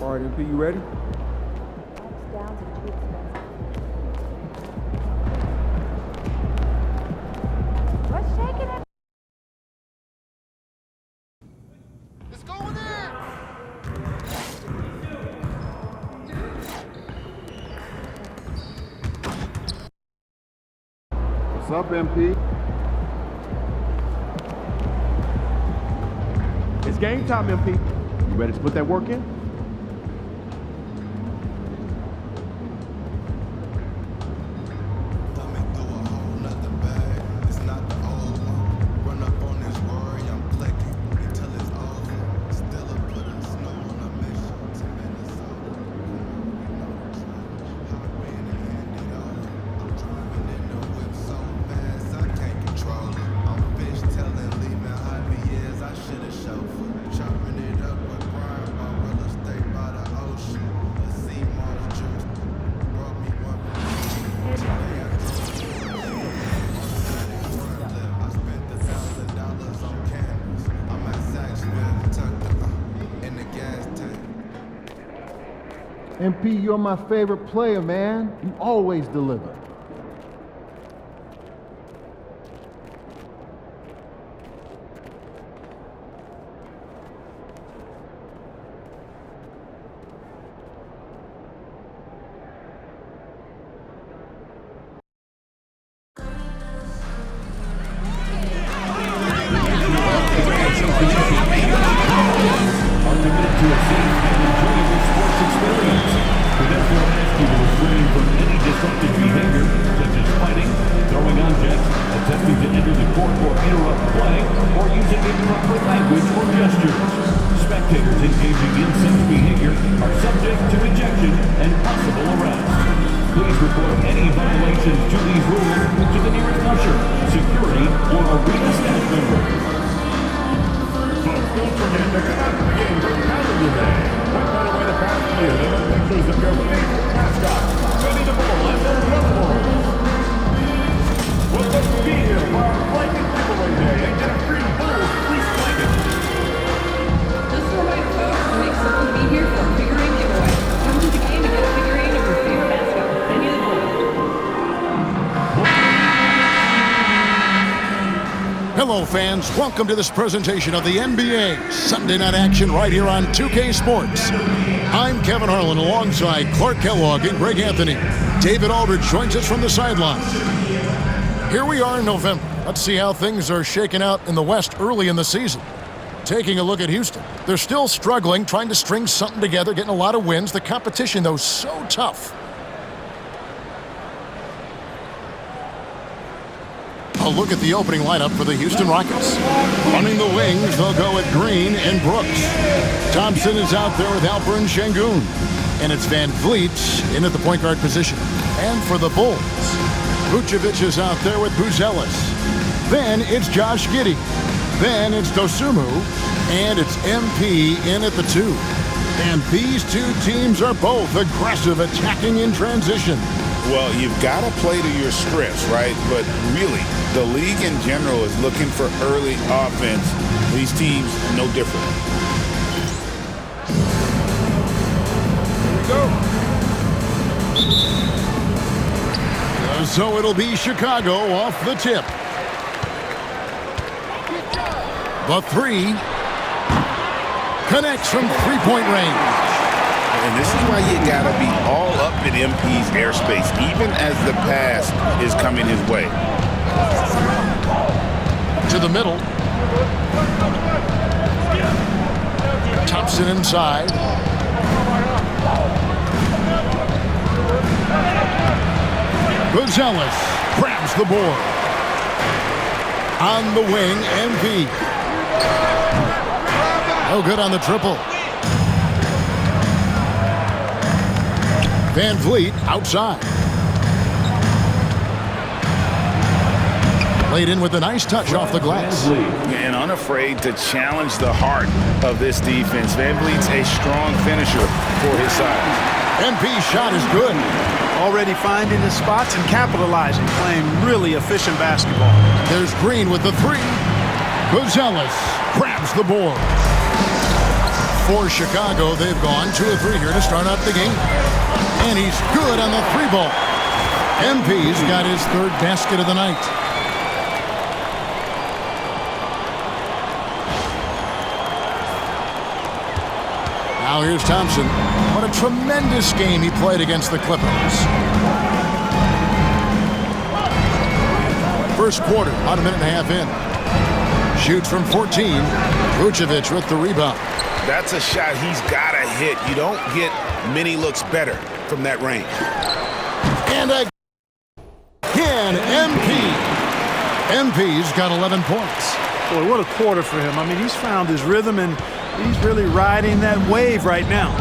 All right, MP, you ready? Down to too expensive. What's shaking it? It's going in! What's up, MP? It's game time, MP. You ready to put that work in? MP, you're my favorite player, man. You always deliver. Spectators engaging in such behavior are subject to ejection and possible arrest. Please report any violations to these rules to the nearest usher, security, or arena staff member. Folks, don't forget to come out to the game for Calendar Day. What better way to pass the year than with pictures of your favorite mascot, Winnie the Bull and their uniform. Well, let's be here for our blanket giveaway day and get a free Bulls fleece blanket. Make something to be here for a figurine giveaway. Come to the game and get a figurine of your favorite mascot. Winnie the Bull. Hello, fans. Welcome to this presentation of the NBA Sunday Night Action right here on 2K Sports. I'm Kevin Harlan alongside Clark Kellogg and Greg Anthony. David Aldridge joins us from the sideline. Here we are in November. Let's see how things are shaking out in the West early in the season. Taking a look at Houston. They're still struggling, trying to string something together, getting a lot of wins. The competition, though, so tough. A look at the opening lineup for the Houston Rockets. Running the wings, they'll go at Green and Brooks. Thompson is out there with Alperen Şengün. And it's Van Vliet in at the point guard position. And for the Bulls, Vucevic is out there with Buzelis. Then it's Josh Giddey. Then it's Dosunmu, and it's MP in at the 2. And these two teams are both aggressive, attacking in transition. Well, you've got to play to your strengths, right? But really, the league in general is looking for early offense. These teams, no different. Here we go. So it'll be Chicago off the tip. The 3 connects from three-point range. And this is why you got to be all up in MP's airspace, even as the pass is coming his way. To the middle. Thompson inside. Buzelis grabs the board. On the wing, MP. No good on the triple. Van Vliet outside. Laid in with a nice touch off the glass. And unafraid to challenge the heart of this defense. Van Vliet's a strong finisher for his size. MP's shot is good. Already finding his spots and capitalizing, playing really efficient basketball. There's Green with the 3. Buzelis grabs the board. For Chicago, they've gone 2 of 3 here to start out the game. And he's good on the 3-ball. MP's got his 3rd basket of the night. Now here's Thompson. What a tremendous game he played against the Clippers. First quarter, about a minute and a half in. Shoots from 14. Vucevic with the rebound. That's a shot he's got to hit. You don't get many looks better from that range. And again, MP's got 11 points. Boy, what a quarter for him. I mean, he's found his rhythm, and he's really riding that wave right now.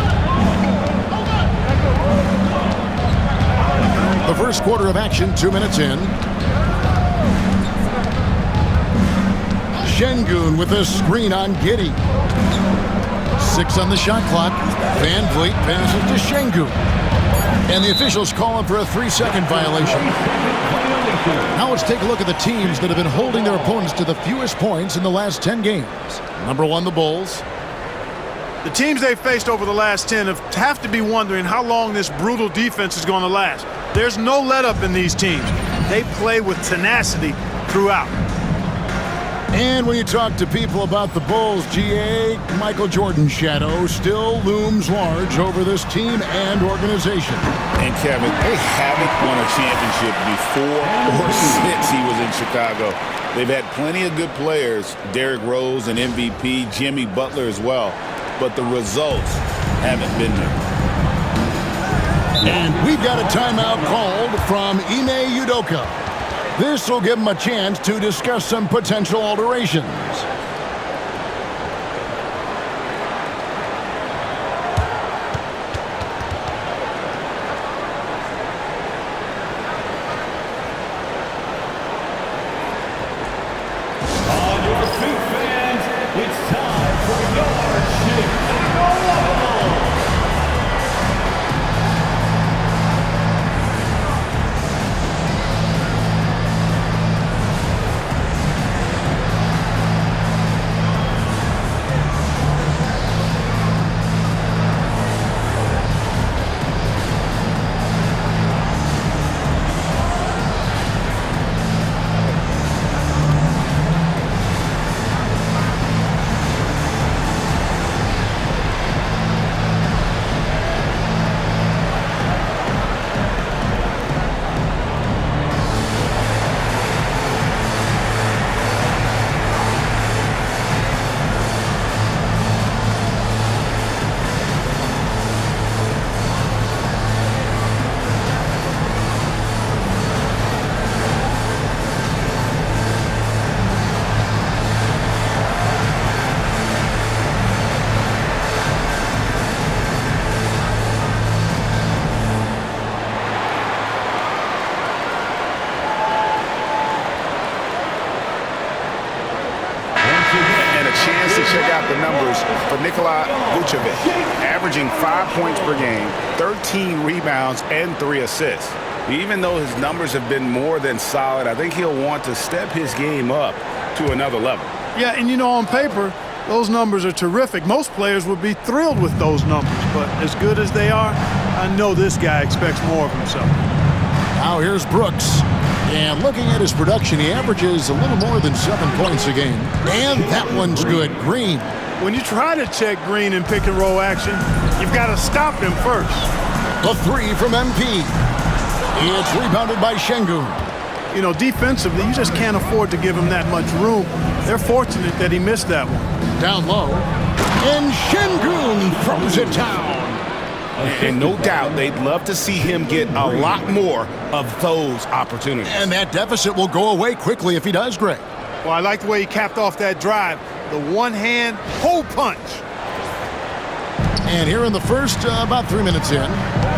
The first quarter of action, 2 minutes in. Şengün with a screen on Giddey. 6 on the shot clock. Van Vliet passes to Şengün. And the officials call him for a 3-second violation. Now let's take a look at the teams that have been holding their opponents to the fewest points in the last 10 games. Number 1, the Bulls. The teams they've faced over the last 10 have to be wondering how long this brutal defense is going to last. There's no let-up in these teams. They play with tenacity throughout. And when you talk to people about the Bulls, GA, Michael Jordan's shadow still looms large over this team and organization. And Kevin, they haven't won a championship before or since he was in Chicago. They've had plenty of good players, Derrick Rose, an MVP, Jimmy Butler as well, but the results haven't been there. And we've got a timeout called from Ime Udoka. This will give him a chance to discuss some potential alterations. On your feet, fans, it's time for Yardstick Gewonnen. Check out the numbers for Vucevic, averaging 5 points per game, 13 rebounds, and 3 assists. Even though his numbers have been more than solid, I think he'll want to step his game up to another level. Yeah, and you know, on paper, those numbers are terrific. Most players would be thrilled with those numbers, but as good as they are, I know this guy expects more of himself. Now here's Brooks. And looking at his production, he averages a little more than 7 points a game. And that one's good. Green. When you try to check Green in pick-and-roll action, you've got to stop him first. The 3 from MP. It's rebounded by Şengün. You know, defensively, you just can't afford to give him that much room. They're fortunate that he missed that one. Down low. And Şengün throws it down. And no doubt they'd love to see him get a lot more of those opportunities. And that deficit will go away quickly if he does, Greg. Well, I like the way he capped off that drive. The one-hand hole punch. And here in the first, about 3 minutes in,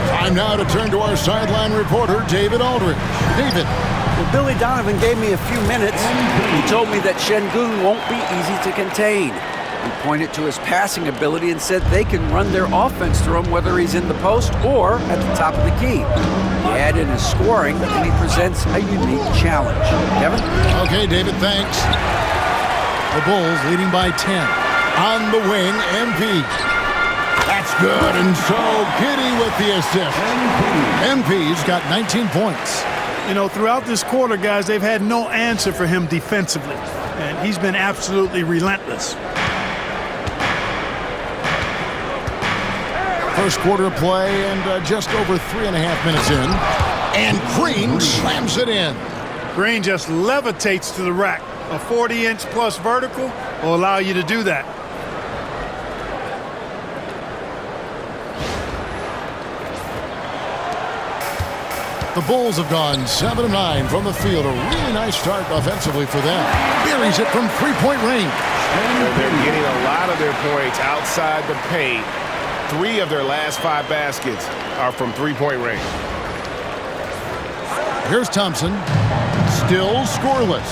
time now to turn to our sideline reporter, David Aldridge. David. Well, Billy Donovan gave me a few minutes. He told me that Şengün won't be easy to contain. He pointed to his passing ability and said they can run their offense through him whether he's in the post or at the top of the key. He added his scoring, and he presents a unique challenge. Kevin? Okay, David, thanks. The Bulls leading by 10. On the wing, MP. Good, and so Giddy with the assist. MP's got 19 points. You know, throughout this quarter, guys, they've had no answer for him defensively. And he's been absolutely relentless. First quarter of play and just over 3.5 minutes in. And Green slams it in. Green just levitates to the rack. A 40-inch plus vertical will allow you to do that. The Bulls have gone 7 of 9 from the field. A really nice start offensively for them. Buries it from three-point range. They're getting a lot of their points outside the paint. 3 of their last 5 baskets are from three-point range. Here's Thompson. Still scoreless.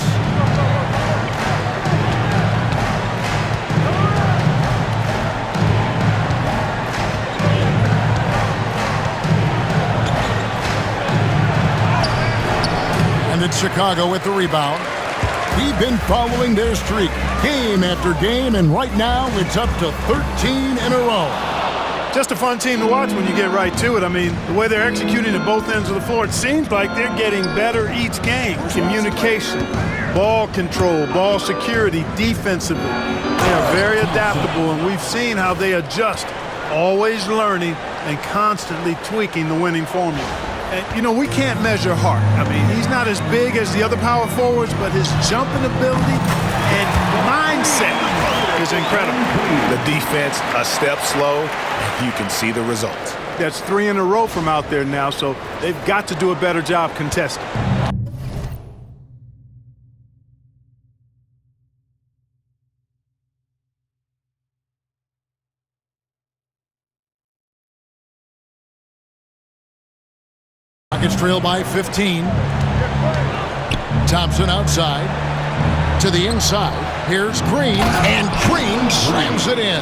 And it's Chicago with the rebound. He's been following their streak game after game, and right now it's up to 13 in a row. Just a fun team to watch when you get right to it. I mean, the way they're executing at both ends of the floor, it seems like they're getting better each game. Communication, ball control, ball security, defensively. They are very adaptable, and we've seen how they adjust, always learning and constantly tweaking the winning formula. And, you know, we can't measure Hart. I mean, he's not as big as the other power forwards, but his jumping ability and mindset is incredible. The defense a step slow, you can see the results. That's 3 in a row from out there now, so they've got to do a better job contesting. Rockets trail by 15. Thompson outside. To the inside. Here's Green. And Green slams it in.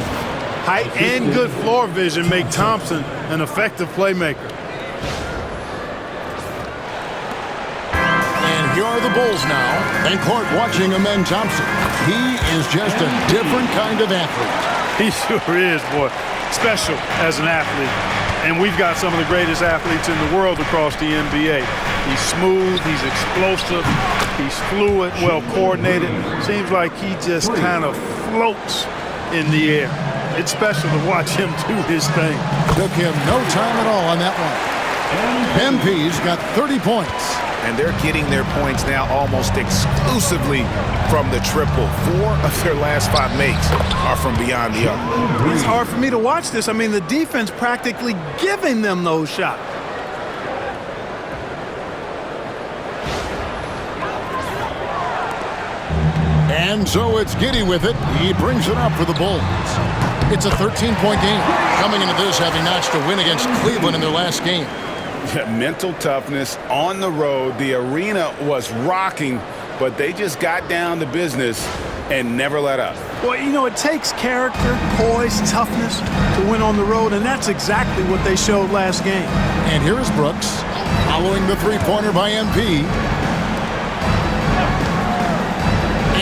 Height and good floor vision make Thompson an effective playmaker. And here are the Bulls now. And Clark watching Amen Thompson. He is just a different kind of athlete. He sure is, boy. Special as an athlete. And we've got some of the greatest athletes in the world across the NBA. He's smooth, he's explosive, he's fluid, well coordinated. Seems like he just kind of floats in the air. It's special to watch him do his thing. Took him no time at all on that one. MP's got 30 points. And they're getting their points now almost exclusively from the triple. 4 of their last 5 makes are from beyond the arc. It's hard for me to watch this. I mean, the defense practically giving them those shots. And so it's Giddy with it. He brings it up for the Bulls. It's a 13-point game. Coming into this having notched a win against Cleveland in their last game. Mental toughness on the road. The arena was rocking, but they just got down to business and never let up. Well, you know, it takes character, poise, toughness to win on the road, and that's exactly what they showed last game. And here is Brooks following the three-pointer by MP.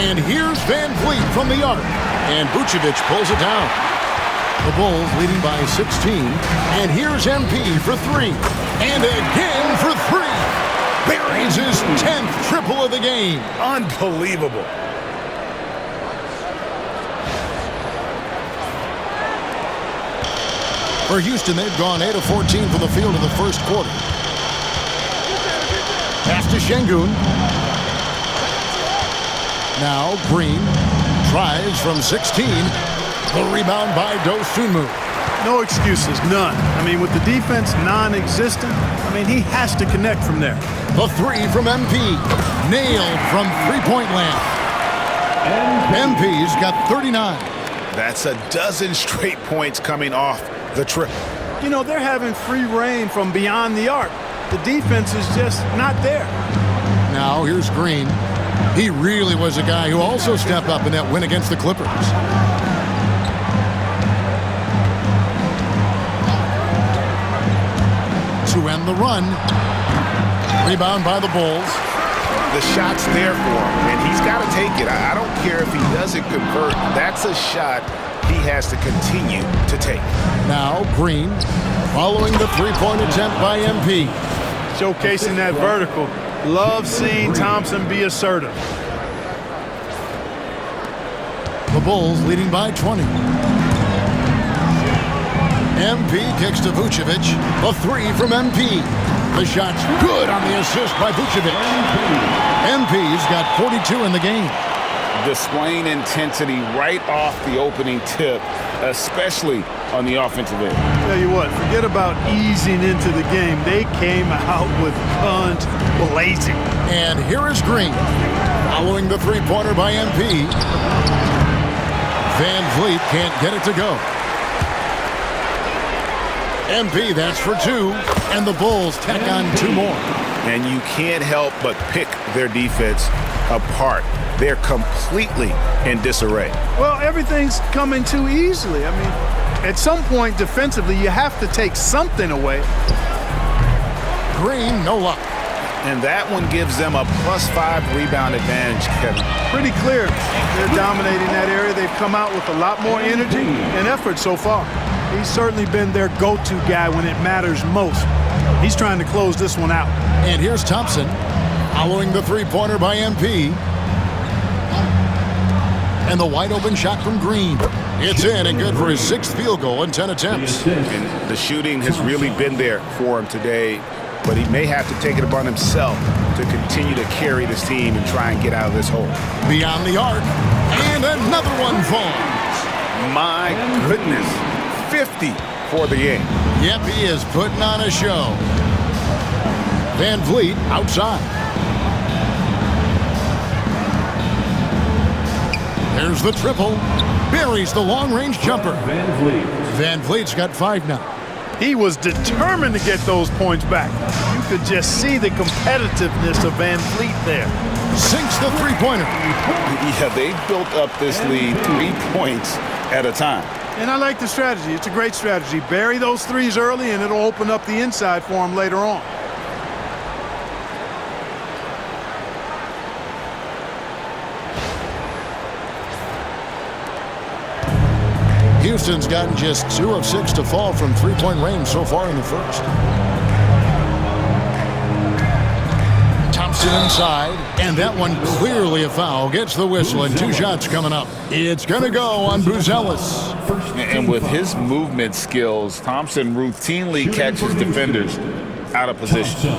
And here's Van Vliet from the arc. And Vucevic pulls it down. The Bulls leading by 16. And here's MP for 3. And again for 3. Buries his 10th triple of the game. Unbelievable. For Houston, they've gone 8 of 14 from the field in the first quarter. Pass to Şengün. Now Green tries from 16. The rebound by Dosunmu. No excuses, none. I mean, with the defense non-existent, I mean, he has to connect from there. The 3 from MP. Nailed from three-point land. MP's got 39. That's a dozen straight points coming off the triple. You know, they're having free reign from beyond the arc. The defense is just not there. Now here's Green. He really was a guy who also stepped up in that win against the Clippers. To end the run. Rebound by the Bulls. The shot's there for him, and he's got to take it. I don't care if he doesn't convert. That's a shot he has to continue to take. Now Green following the three-point attempt by MP. Showcasing that vertical. Love seeing Thompson be assertive. The Bulls leading by 20. MP kicks to Vucevic. A three from MP. The shot's good on the assist by Vucevic. MP's got 42 in the game. Displaying intensity right off the opening tip, especially on the offensive end. Tell you what, forget about easing into the game. They came out with guns blazing. And here is Green. Following the three-pointer by MP. Van Vliet can't get it to go. MP, that's for two. And the Bulls tack on two more. And you can't help but pick their defense apart. They're completely in disarray. Well, everything's coming too easily. I mean, at some point defensively, you have to take something away. Green, no luck. And that one gives them a +5 rebound advantage, Kevin. Pretty clear. They're dominating that area. They've come out with a lot more energy and effort so far. He's certainly been their go-to guy when it matters most. He's trying to close this one out. And here's Thompson following the three-pointer by MP. And the wide-open shot from Green. It's in and good for his 6th field goal in 10 attempts. And the shooting has really been there for him today, but he may have to take it upon himself to continue to carry this team and try and get out of this hole. Beyond the arc, and another one falls. My goodness, 50 for the game. Yep, he is putting on a show. Van Vliet outside. There's the triple. Buries the long-range jumper. Van Vliet's got 5 now. He was determined to get those points back. You could just see the competitiveness of Van Vliet there. Sinks the three-pointer. Yeah, they built up this lead 3 points at a time. And I like the strategy. It's a great strategy. Bury those threes early, and it'll open up the inside for him later on. Houston's gotten just 2 of 6 to fall from three-point range so far in the first. Thompson inside, and that one clearly a foul. Gets the whistle, and 2 shots coming up. It's going to go on Buzelis. And with his movement skills, Thompson routinely catches defenders out of position.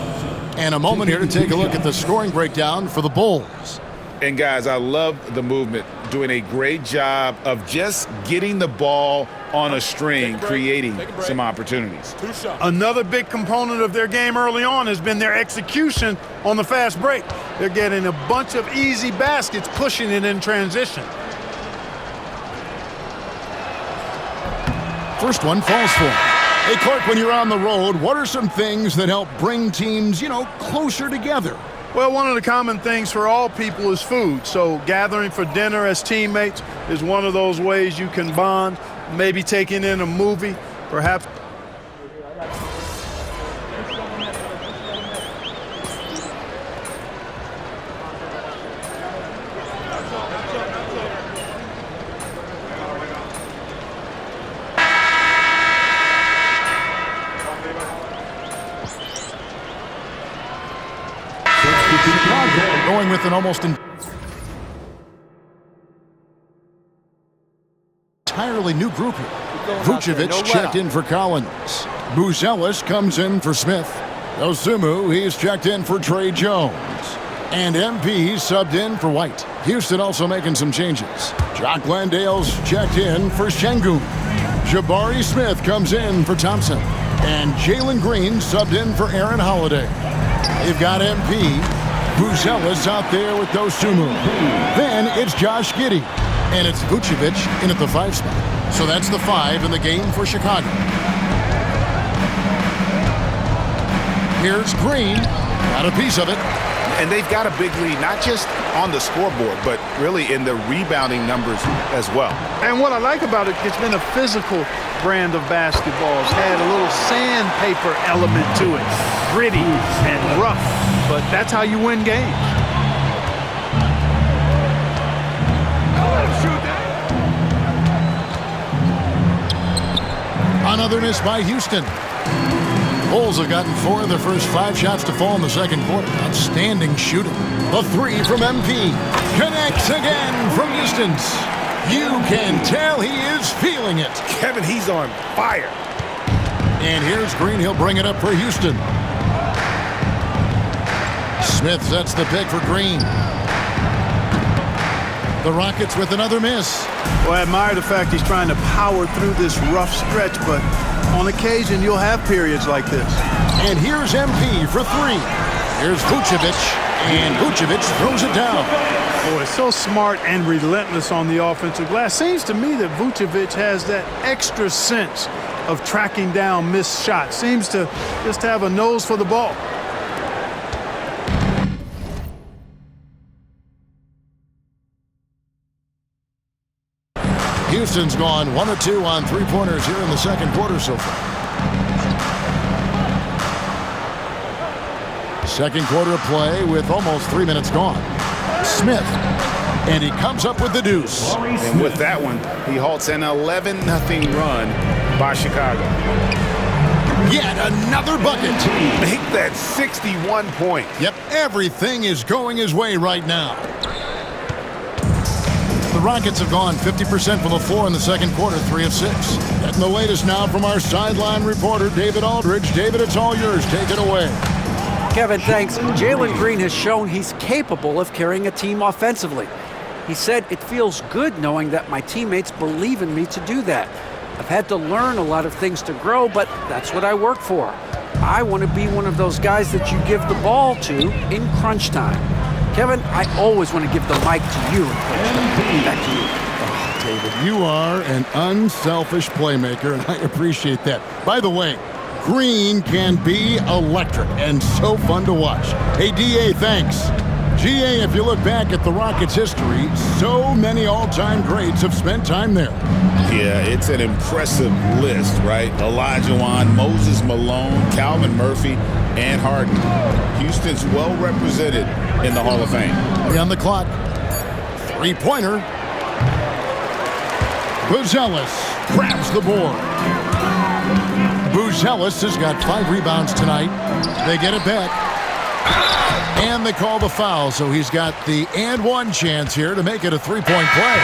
And a moment here to take a look at the scoring breakdown for the Bulls. And guys, I love the movement, doing a great job of just getting the ball on a string, creating some opportunities. Another big component of their game early on has been their execution on the fast break. They're getting a bunch of easy baskets, pushing it in transition. First one falls for him. Hey, Clark, when you're on the road, what are some things that help bring teams, closer together? Well, one of the common things for all people is food. So gathering for dinner as teammates is one of those ways you can bond. Maybe taking in a movie, perhaps. Going with an almost entirely new group here. Vucevic checked in for Collins. Buzelis comes in for Smith. Osumu, he's checked in for Trey Jones. And MP subbed in for White. Houston also making some changes. Jock Landale's checked in for Şengün. Jabari Smith comes in for Thompson. And Jalen Green subbed in for Aaron Holiday. They've got MP. Buzelis out there with Osumu. Then it's Josh Giddey. And it's Vucevic in at the 5 spot. So that's the 5 in the game for Chicago. Here's Green. Got a piece of it. And they've got a big lead, not just on the scoreboard, but really in the rebounding numbers as well. And what I like about it, it's been a physical brand of basketball. It's had a little sandpaper element to it. Gritty and rough. But that's how you win games. Another miss by Houston. Bulls have gotten 4 of their first 5 shots to fall in the second quarter. Outstanding shooting. The 3 from MP. Connects again from distance. You can tell he is feeling it. Kevin, he's on fire. And here's Green. He'll bring it up for Houston. Smith sets the pick for Green. The Rockets with another miss. Well, I admire the fact he's trying to power through this rough stretch, but on occasion you'll have periods like this. And here's MP for 3. Here's Vucevic, and Vucevic throws it down. Boy, so smart and relentless on the offensive glass. Seems to me that Vucevic has that extra sense of tracking down missed shots. Seems to just have a nose for the ball. Houston's gone 1 of 2 on 3-pointers here in the second quarter so far. Second quarter of play with almost 3 minutes gone. Smith, and he comes up with the deuce. And with that one, he halts an 11-0 run by Chicago. Yet another bucket. Make that 61 points. Yep, everything is going his way right now. The Rockets have gone 50% from the floor in the second quarter, 3 of 6. Getting the latest now from our sideline reporter, David Aldridge. David, it's all yours. Take it away. Kevin, thanks. Jalen Green has shown he's capable of carrying a team offensively. He said, "It feels good knowing that my teammates believe in me to do that. I've had to learn a lot of things to grow, but that's what I work for. I want to be one of those guys that you give the ball to in crunch time." Kevin, I always want to give the mic to you in crunch time. Back to you. Oh, David, you are an unselfish playmaker, and I appreciate that. By the way, Green can be electric and so fun to watch. Hey, DA, thanks. GA, if you look back at the Rockets' history, so many all-time greats have spent time there. Yeah, it's an impressive list, right? Olajuwon, Moses Malone, Calvin Murphy, and Harden. Houston's well represented in the Hall of Fame. On the clock. 3-pointer. Buzelis grabs the board. Buzelis has got 5 rebounds tonight. They get it back. And they call the foul, so he's got the and one chance here to make it a 3-point play.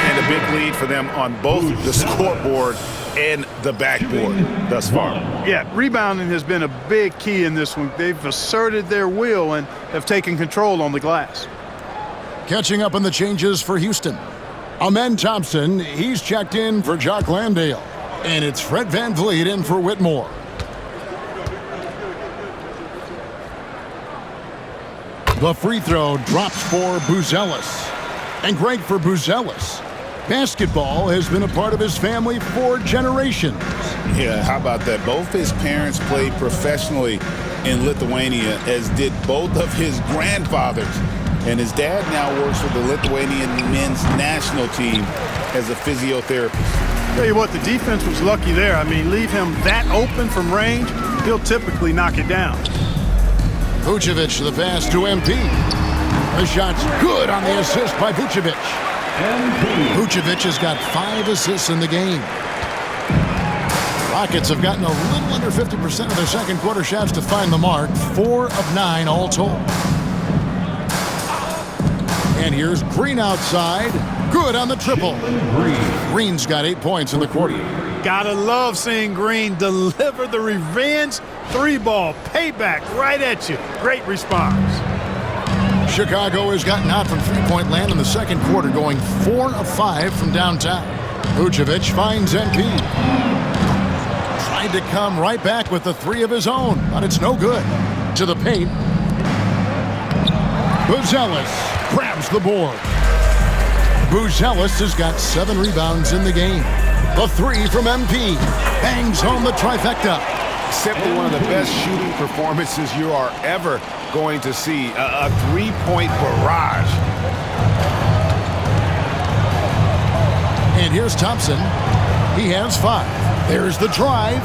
And a big lead for them on both the scoreboard and the backboard thus far. Yeah, rebounding has been a big key in this one. They've asserted their will and have taken control on the glass. Catching up on the changes for Houston. Amen Thompson, he's checked in for Jock Landale. And it's Fred VanVleet in for Whitmore. The free throw drops for Buzelis. And great for Buzelis. Basketball has been a part of his family for generations. Yeah, how about that? Both his parents played professionally in Lithuania, as did both of his grandfathers. And his dad now works with the Lithuanian men's national team as a physiotherapist. Tell you what, the defense was lucky there. I mean, leave him that open from range, he'll typically knock it down. Vucevic, the pass to MP. The shot's good on the assist by Vucevic. Vucevic has got 5 assists in the game. Rockets have gotten a little under 50% of their second quarter shots to find the mark. 4 of 9 all told. And here's Green outside. Good on the triple. Green's got 8 points in the quarter. Gotta love seeing Green deliver the revenge 3-ball payback right at you. Great response. Chicago has gotten out from 3-point land in the second quarter, going 4 of 5 from downtown. Vucevic finds MP. Tried to come right back with the 3 of his own, but it's no good. To the paint. Buzelis grabs the board. Buzelis has got 7 rebounds in the game. The 3 from MP bangs home the trifecta. Simply one of the best shooting performances you are ever going to see. A 3-point barrage. And here's Thompson. He has 5. There's the drive.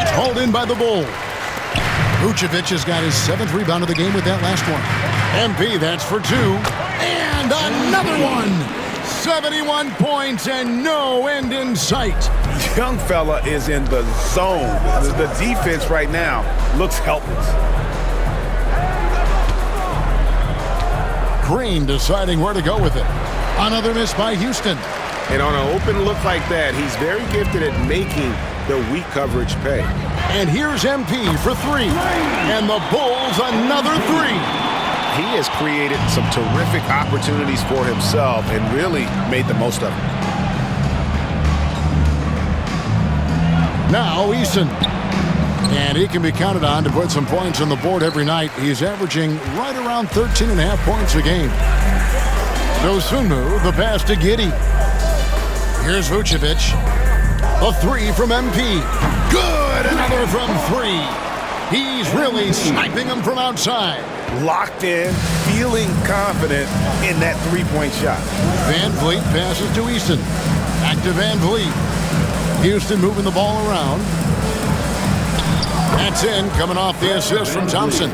It's hauled in by the Bulls. Vucevic has got his 7th rebound of the game with that last one. MP, that's for 2. And another one. 71 points and no end in sight. young fella is in the zone. The defense right now looks helpless. Green deciding where to go with it. Another miss by Houston. And on an open look like that, he's very gifted at making the weak coverage pay. And here's MP for three. And the Bulls another three. He has created some terrific opportunities for himself and really made the most of them. Now Eason. And he can be counted on to put some points on the board every night. He's averaging right around 13.5 points a game. Dosunmu, the pass to Giddey. Here's Vucevic. A three from MP. Good! Another from three. He's really sniping them from outside. Locked in, feeling confident in that three-point shot. Van Vliet passes to Easton. Back to Van Vliet. Houston moving the ball around. That's in, coming off the assist from Thompson.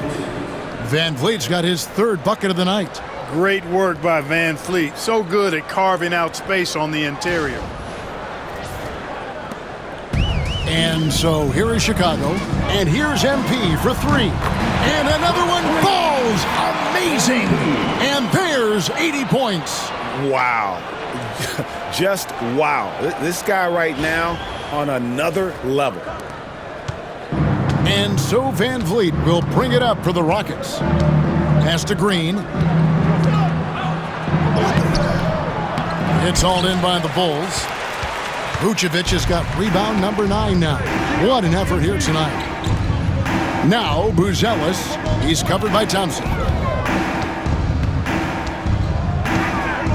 Van Vliet's got his third bucket of the night. Great work by Van Vliet. So good at carving out space on the interior. And so here is Chicago. And here's MP for three. And another one falls. Amazing. And there's 80 points. Wow. Just wow. This guy right now on another level. And so Van Vliet will bring it up for the Rockets. Pass to Green. It's hauled in by the Bulls. Vucevic has got rebound number 9 now. What an effort here tonight. Now Buzelis. He's covered by Thompson.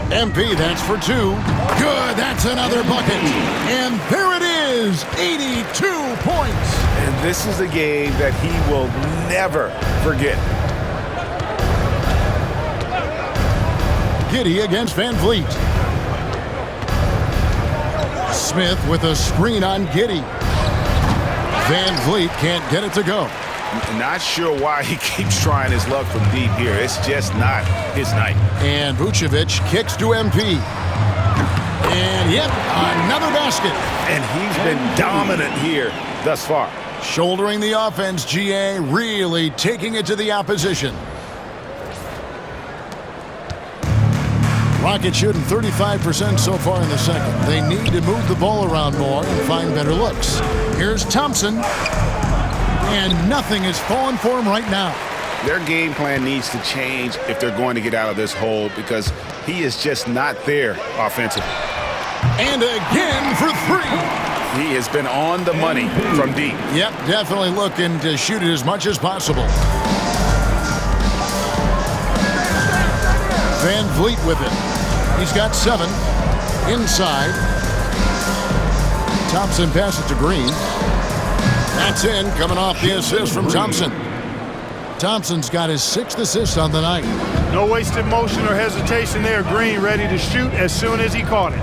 MP, that's for two. Good, that's another bucket. And there it is, 82 points. And this is a game that he will never forget. Giddey against Van Vliet. Smith with a screen on Giddey. Van Vliet can't get it to go. Not sure why he keeps trying his luck from deep here. It's just not his night. And Vucevic kicks to MP. And yep, another basket. And he's been dominant here thus far. Shouldering the offense, GA really taking it to the opposition. Rockets shooting 35% so far in the second. They need to move the ball around more and find better looks. Here's Thompson. And nothing is falling for him right now. Their game plan needs to change if they're going to get out of this hole because he is just not there offensively. And again for three. He has been on the money from deep. Yep, definitely looking to shoot it as much as possible. Van Vliet with it. He's got 7. Inside. Thompson passes to Green. That's in, coming off the assist from Thompson. Thompson's got his 6th assist on the night. No wasted motion or hesitation there. Green ready to shoot as soon as he caught it.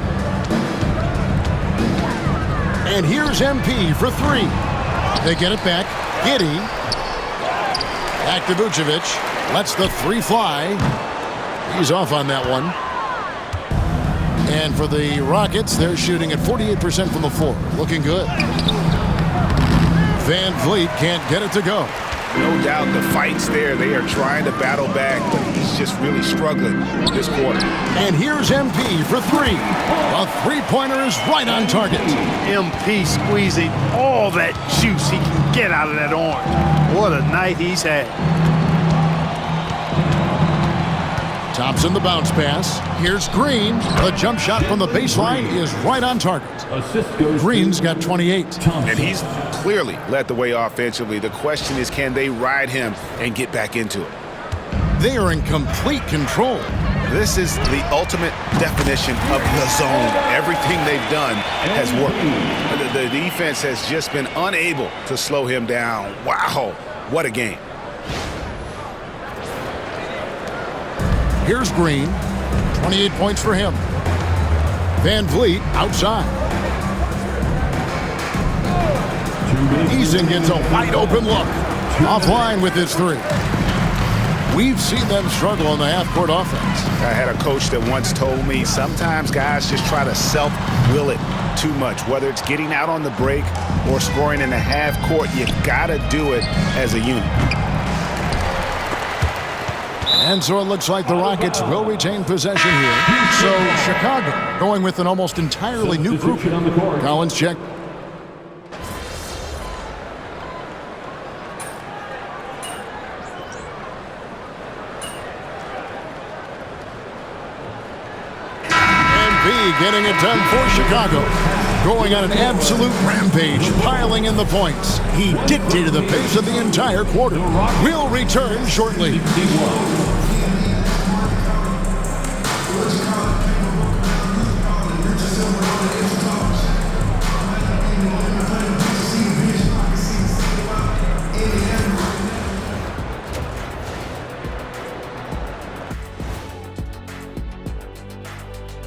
And here's MP for 3. They get it back. Giddey. Back to Vucevic. Lets the 3 fly. He's off on that one. And for the Rockets, they're shooting at 48% from the floor. Looking good. Van Vliet can't get it to go. No doubt the fight's there. They are trying to battle back, but he's just really struggling this quarter. And here's MP for 3. A three-pointer is right on target. MP squeezing all that juice he can get out of that arm. What a night he's had. Thompson the bounce pass. Here's Green. The jump shot from the baseline is right on target. Green's got 28. And he's clearly led the way offensively. The question is, can they ride him and get back into it? They are in complete control. This is the ultimate definition of the zone. Everything they've done has worked. The defense has just been unable to slow him down. Wow, what a game. Here's Green. 28 points for him. Van Vliet outside. Eason gets a wide open look. Offline with his 3. we've seen them struggle on the half-court offense. I had a coach that once told me sometimes guys just try to self-will it too much. Whether it's getting out on the break or scoring in the half court, you got to do it as a unit. And so it looks like the Rockets will retain possession here. So Chicago going with an almost entirely new group. Collins check. Getting it done for Chicago. Going on an absolute rampage, piling in the points. He dictated the pace of the entire quarter. We'll return shortly.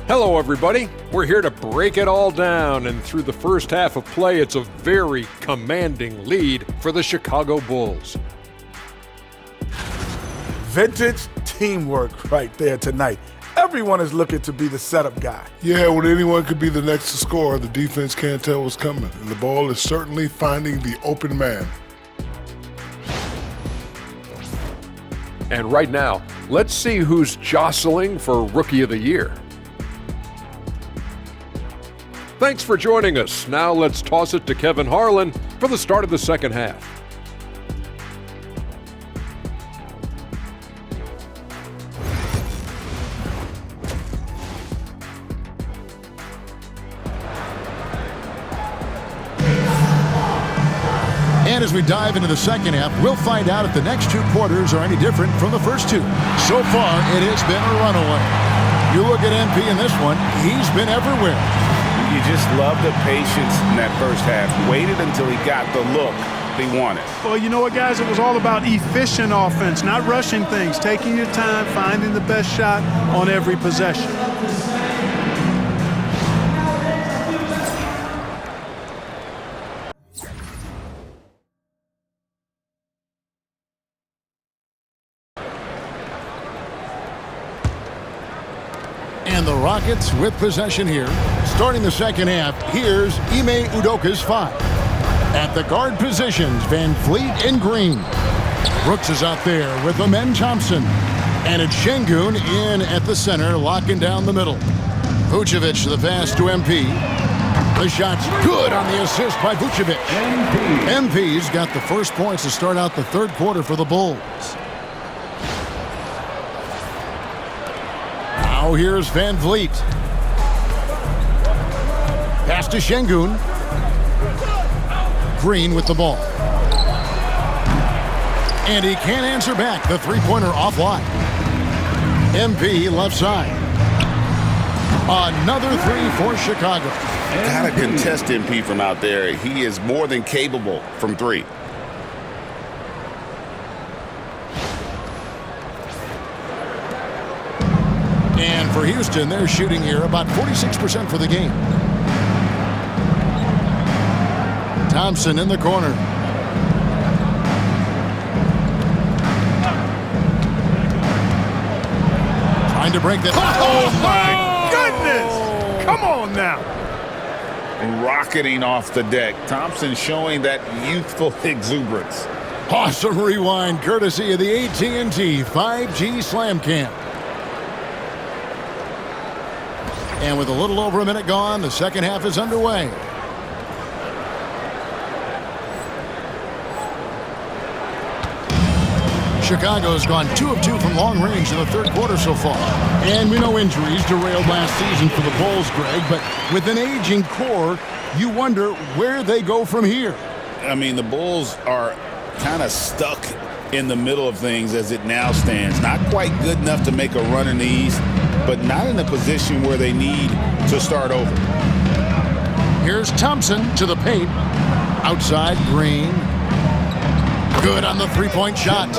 Hello, everybody. We're here to break it all down, and through the first half of play, it's a very commanding lead for the Chicago Bulls. Vintage teamwork right there tonight. Everyone is looking to be the setup guy. Yeah, when anyone could be the next to score, the defense can't tell what's coming, and the ball is certainly finding the open man. And right now, let's see who's jostling for Rookie of the Year. Thanks for joining us. Now let's toss it to Kevin Harlan for the start of the second half. And as we dive into the second half, we'll find out if the next two quarters are any different from the first two. So far, it has been a runaway. You look at MP in this one, he's been everywhere. You just love the patience in that first half. Waited until he got the look he wanted. Well, you know what, guys? It was all about efficient offense, not rushing things, taking your time, finding the best shot on every possession. And the Rockets with possession here. Starting the second half, here's Ime Udoka's 5. At the guard positions, Van Vliet and Green. Brooks is out there with Amen Thompson. And it's Şengün in at the center, locking down the middle. Vucevic the pass to MP. The shot's good on the assist by Vucevic. MP's got the first points to start out the third quarter for the Bulls. Now here's Van Vliet. Pass to Şengün. Green with the ball. And he can't answer back. The three-pointer offline. MP left side. Another three for Chicago. Got to contest MP from out there. He is more than capable from three. And for Houston, they're shooting here about 46% for the game. Thompson in the corner. Trying to break that. Oh, my goodness! Come on now. Rocketing off the deck. Thompson showing that youthful exuberance. Awesome rewind courtesy of the AT&T 5G Slam Cam. And with a little over a minute gone, the second half is underway. Chicago's gone 2 of 2 from long range in the third quarter so far. And we know injuries derailed last season for the Bulls, Greg, but with an aging core, you wonder where they go from here. I mean, the Bulls are kind of stuck in the middle of things as it now stands. Not quite good enough to make a run in the East, but not in a position where they need to start over. Here's Thompson to the paint. Outside, Green. Good on the three-point shot.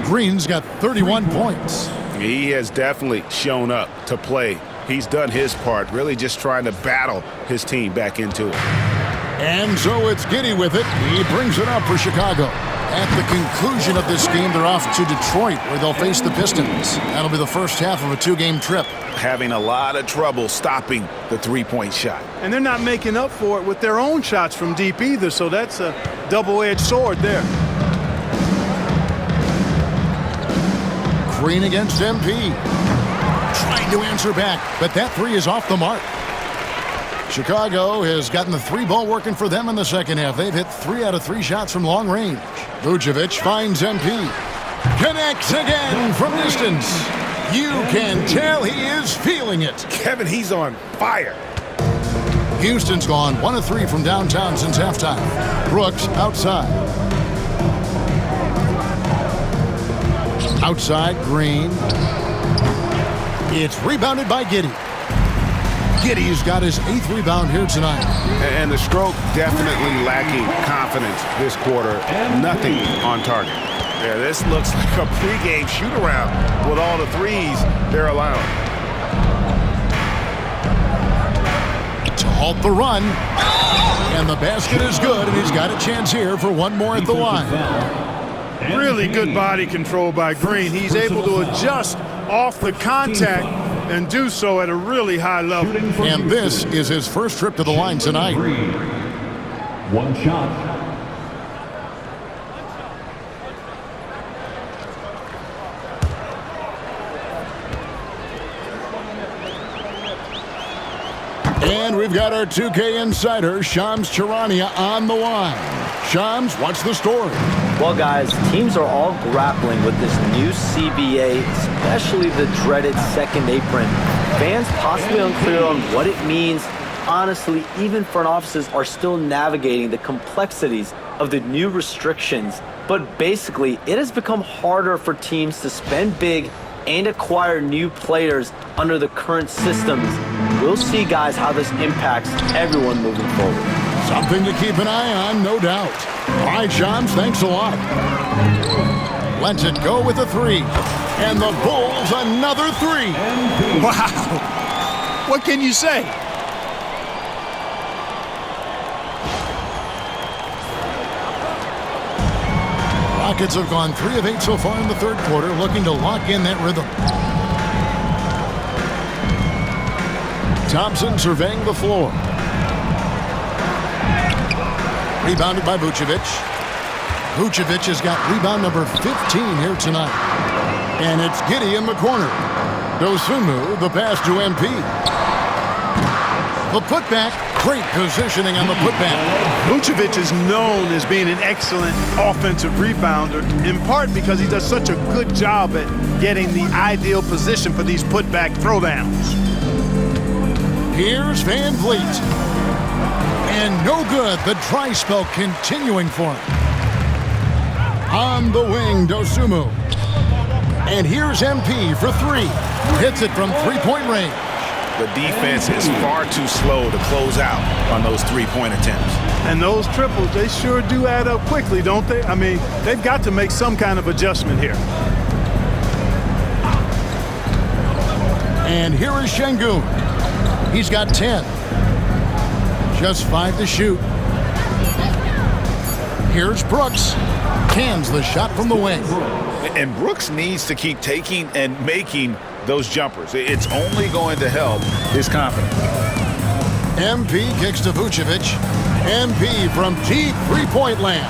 Green's got 31 points. He has definitely shown up to play. He's done his part, really just trying to battle his team back into it. And so it's Giddey with it. He brings it up for Chicago. At the conclusion of this game, they're off to Detroit, where they'll face the Pistons. That'll be the first half of a 2-game trip. Having a lot of trouble stopping the three-point shot. And they're not making up for it with their own shots from deep either, so that's a double-edged sword there. Green against MP. Trying to answer back, but that three is off the mark. Chicago has gotten the three ball working for them in the second half. They've hit 3 out of 3 shots from long range. Vucevic finds MP. Connects again from distance. You can tell he is feeling it. Kevin, he's on fire. Houston's gone 1 of 3 from downtown since halftime. Brooks outside. Outside, Green. It's rebounded by Giddey. Giddey's got his 8th rebound here tonight. And the stroke definitely lacking confidence this quarter. Nothing on target. Yeah, this looks like a pregame shoot-around with all the threes they're allowing. To halt the run. And the basket is good, and he's got a chance here for one more at the line. Really good body control by Green. He's able to adjust off the contact and do so at a really high level. And this is his first trip to the line tonight. 1 shot. And we've got our 2K insider, Shams Charania, on the line. Shams, what's the story? Well, guys, teams are all grappling with this new CBA, especially the dreaded second apron. Fans possibly unclear on what it means. Honestly, even front offices are still navigating the complexities of the new restrictions. But basically, it has become harder for teams to spend big and acquire new players under the current systems. We'll see, guys, how this impacts everyone moving forward. Something to keep an eye on, no doubt. All right, Shams, thanks a lot. Lets it go with a 3. And the Bulls another 3. Wow. What can you say? Rockets have gone 3 of 8 so far in the third quarter, looking to lock in that rhythm. Thompson surveying the floor. Rebounded by Vucevic. Vucevic has got rebound number 15 here tonight. And it's Giddey in the corner. Dosunmu, the pass to MP. The putback. Great positioning on the putback. Vucevic is known as being an excellent offensive rebounder, in part because he does such a good job at getting the ideal position for these putback throwdowns. Here's Van Vliet. And no good. The dry spell continuing for him. On the wing, Dosunmu. And here's MP for 3. Hits it from 3-point range. The defense is far too slow to close out on those 3-point attempts. And those triples, they sure do add up quickly, don't they? I mean, they've got to make some kind of adjustment here. And here is Şengün. He's got 10. Just 5 to shoot. Here's Brooks. Cans the shot from the wing. And Brooks needs to keep taking and making those jumpers. It's only going to help his confidence. MP kicks to Vucevic. MP from deep 3-point land.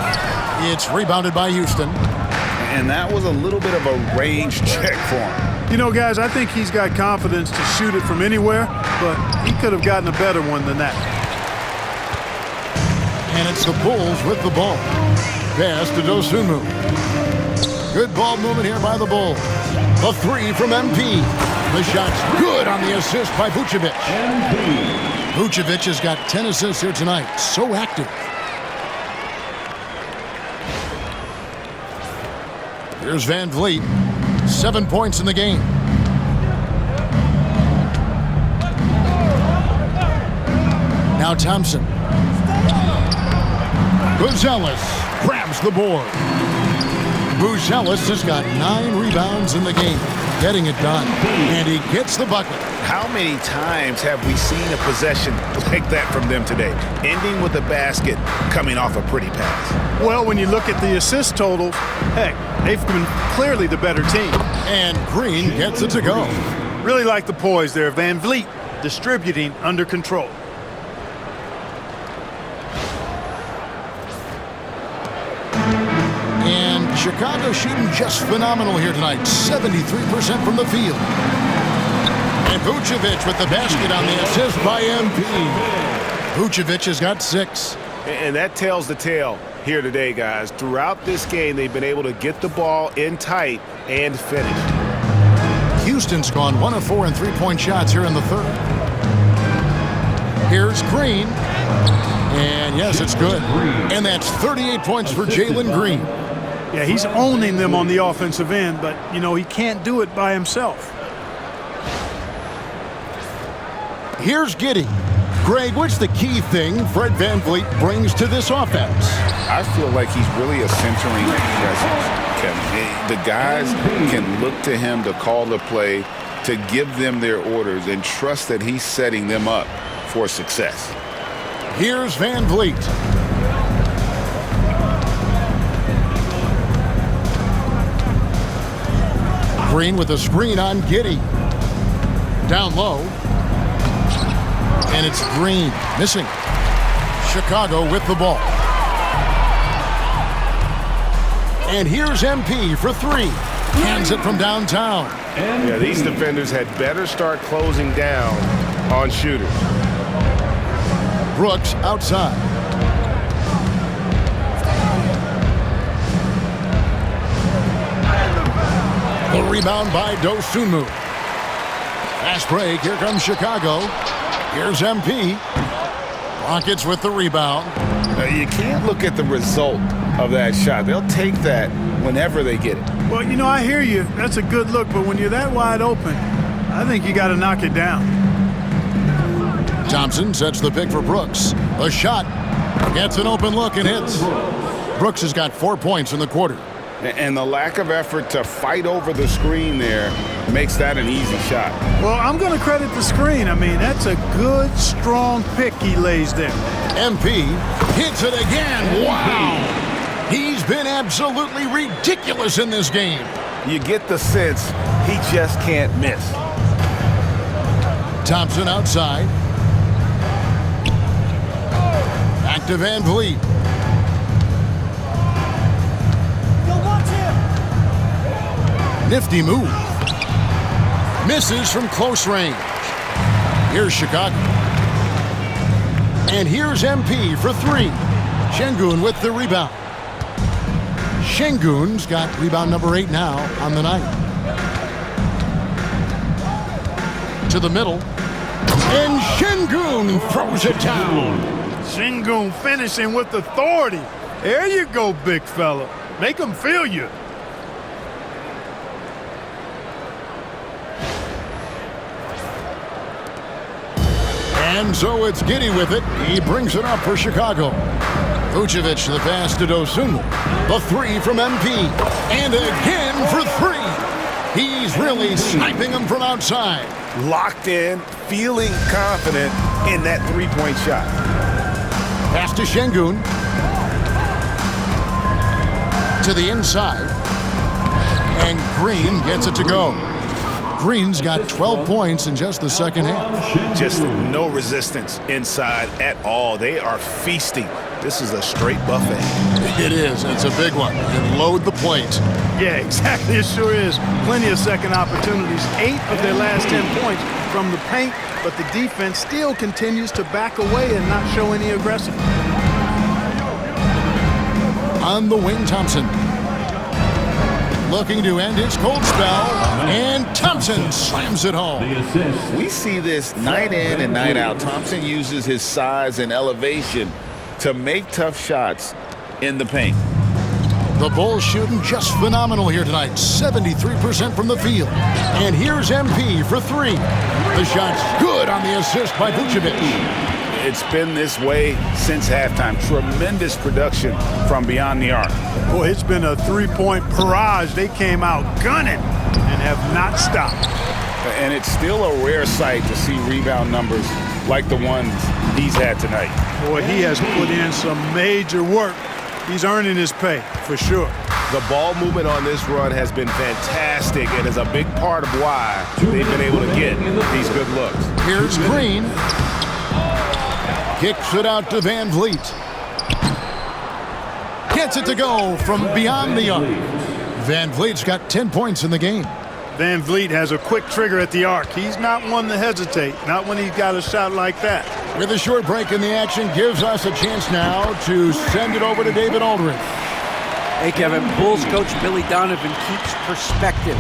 It's rebounded by Houston. And that was a little bit of a range check for him. You know, guys, I think he's got confidence to shoot it from anywhere, but he could have gotten a better one than that. And it's the Bulls with the ball. Pass to Dosunmu. Good ball movement here by the Bulls. A 3 from MP. The shot's good on the assist by Vucevic. Vucevic has got 10 assists here tonight. So active. Here's Van Vliet. 7 points in the game. Now Thompson. Buzelis grabs the board. Buzelis has got 9 rebounds in the game. getting it done. And he gets the bucket. How many times have we seen a possession like that from them today, ending with a basket coming off a pretty pass? Well, when you look at the assist total, heck, they've been clearly the better team. And Green gets it to go. Really like the poise there. Van Vliet distributing under control. And Chicago shooting just phenomenal here tonight. 73% from the field. And Vucevic with the basket on the assist by MP. Vucevic has got 6. And that tells the tale here today, guys. Throughout this game, they've been able to get the ball in tight and finish. Houston's gone 1 of 4 in three-point shots here in the third. Here's Green. And yes, it's good. And that's 38 points for Jalen Green. Yeah, he's owning them on the offensive end, but, you know, he can't do it by himself. Here's Giddey. Greg, what's the key thing Fred VanVleet brings to this offense? I feel like he's really a centering presence, Kevin. The guys can look to him to call the play, to give them their orders, and trust that he's setting them up for success. Here's VanVleet. Green with a screen on Giddey. Down low. And it's Green missing. Chicago with the ball. And here's MP for 3. Hands it from downtown. Yeah, these defenders had better start closing down on shooters. Brooks outside. The rebound by Dosunmu. Fast break. Here comes Chicago. Here's MP. Rockets with the rebound. You can't look at the result of that shot. They'll take that whenever they get it. Well, you know, I hear you. That's a good look, but when you're that wide open, I think you got to knock it down. Thompson sets the pick for Brooks. A shot. Gets an open look and hits. Brooks has got 4 points in the quarter. And the lack of effort to fight over the screen there makes that an easy shot. Well, I'm going to credit the screen. I mean, that's a good, strong pick he lays there. MP hits it again. Wow! He's been absolutely ridiculous in this game. You get the sense he just can't miss. Thompson outside. Back to VanVleet. Nifty move. Misses from close range. Here's Chicago. And here's MP for 3. Şengün with the rebound. Şengün's got rebound number 8 now on the night. To the middle. And Şengün throws it down. Şengün finishing with authority. There you go, big fella. Make them feel you. And so it's Giddey with it. He brings it up for Chicago. Vucevic the pass to Dosunmu. The 3 from MP. And again for 3. He's really sniping them from outside. Locked in, feeling confident in that three-point shot. Pass to Şengün. To the inside. And Green gets it to go. Green's got 12 points in just the second half. Just no resistance inside at all. They are feasting. This is a straight buffet. It is. It's a big one. And load the plate. Yeah, exactly. It sure is. Plenty of second opportunities. 8 of their last 10 points from the paint, but the defense still continues to back away and not show any aggression. On the wing, Thompson. Looking to end his cold spell, and Thompson slams it home. We see this night in and night out. Thompson uses his size and elevation to make tough shots in the paint. The Bulls shooting just phenomenal here tonight. 73% from the field. And here's MP for 3. The shot's good on the assist by Vucevic. It's been this way since halftime. Tremendous production from beyond the arc. Boy, it's been a three-point barrage. They came out gunning. and have not stopped. And it's still a rare sight to see rebound numbers like the ones he's had tonight. Boy, he has put in some major work. He's earning his pay, for sure. The ball movement on this run has been fantastic and is a big part of why they've been able to get these good looks. Here's Green. Kicks it out to Van Vliet. Gets it to go from beyond the arc. Van Vliet's got 10 points in the game. Van Vliet has a quick trigger at the arc. He's not one to hesitate, not when he's got a shot like that. With a short break in the action, gives us a chance now to send it over to David Aldridge. Hey, Kevin, Bulls coach Billy Donovan keeps perspective.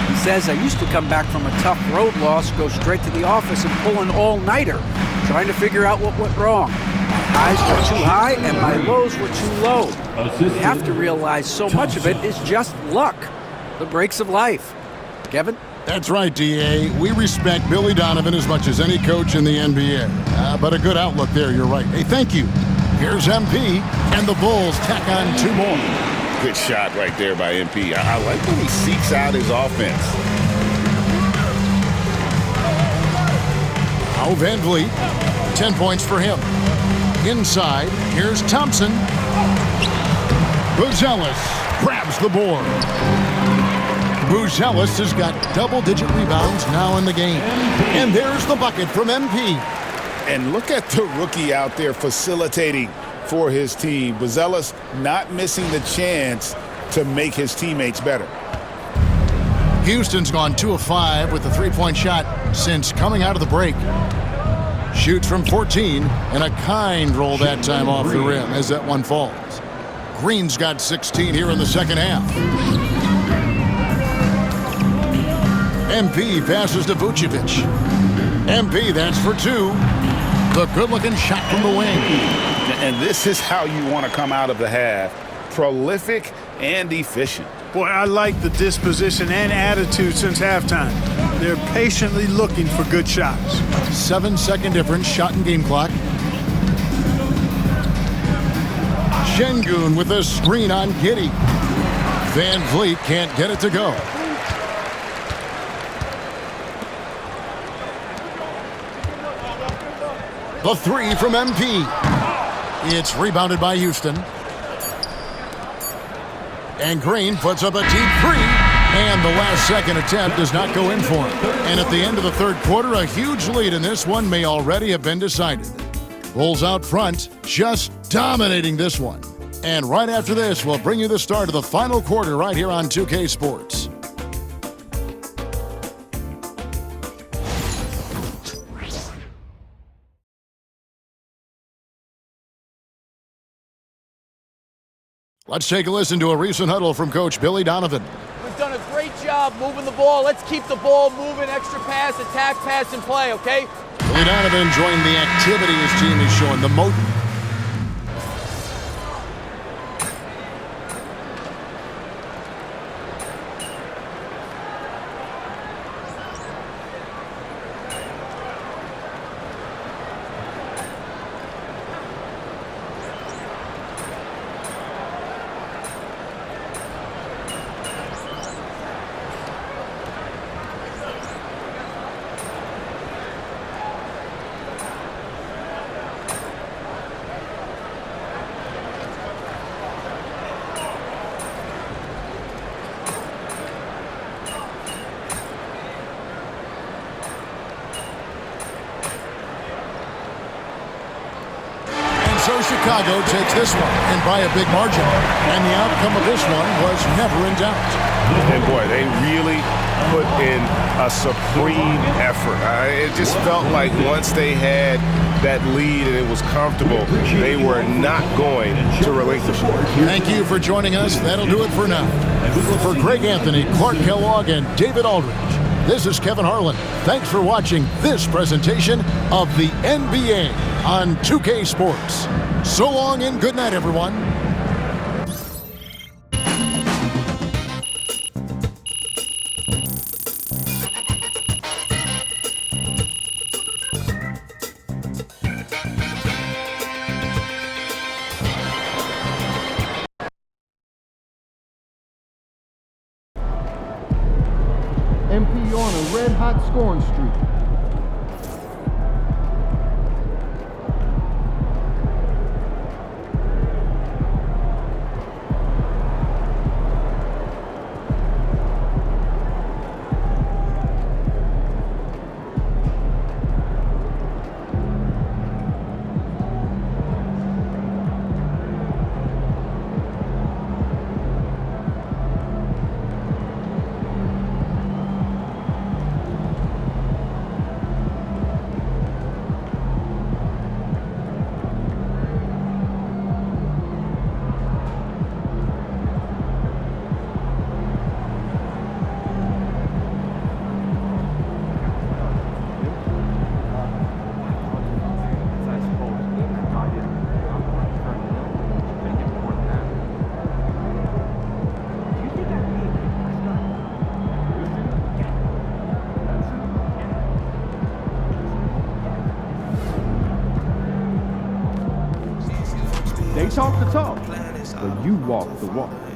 He says, I used to come back from a tough road loss, go straight to the office and pull an all-nighter, trying to figure out what went wrong. My highs were too high and my lows were too low. You have to realize so much of it is just luck, the breaks of life. Kevin? That's right, D.A. We respect Billy Donovan as much as any coach in the NBA. But a good outlook there, you're right. Hey, thank you. Here's MP, and the Bulls tack on 2 more. Good shot right there by MP. I like when he seeks out his offense. Now Van Vliet, 10 points for him. Inside, here's Thompson. Buzelis grabs the board. Buzelis has got double-digit rebounds now in the game. And there's the bucket from MP. And look at the rookie out there facilitating for his team. Buzelis not missing the chance to make his teammates better. Houston's gone 2 of 5 with the 3-point shot since coming out of the break. Shoots from 14, and a kind roll that time off the rim as that one falls. Green's got 16 here in the second half. MP passes to Vucevic. MP, that's for 2. The good-looking shot from the wing. And this is how you want to come out of the half. Prolific and efficient. Boy, I like the disposition and attitude since halftime. They're patiently looking for good shots. 7-second difference, shot and game clock. Şengün with a screen on Giddey. Van Vliet can't get it to go. The 3 from MP. It's rebounded by Houston. And Green puts up a deep 3. And the last second attempt does not go in for him. And at the end of the third quarter, a huge lead in this one may already have been decided. Bulls out front, just dominating this one. And right after this, we'll bring you the start of the final quarter right here on 2K Sports. Let's take a listen to a recent huddle from Coach Billy Donovan. We've done a great job moving the ball. Let's keep the ball moving, extra pass, attack, pass, and play, okay? Billy Donovan enjoying the activity his team is showing, the motor. So Chicago takes this one, and by a big margin. And the outcome of this one was never in doubt. And boy, they really put in a supreme effort. It just felt like once they had that lead and it was comfortable, they were not going to relinquish it. Thank you for joining us. That'll do it for now. For Greg Anthony, Clark Kellogg, and David Aldridge, this is Kevin Harlan. Thanks for watching this presentation of the NBA on 2K Sports. So long and good night, everyone. hot scoring streak. They talk the talk, but you walk the walk.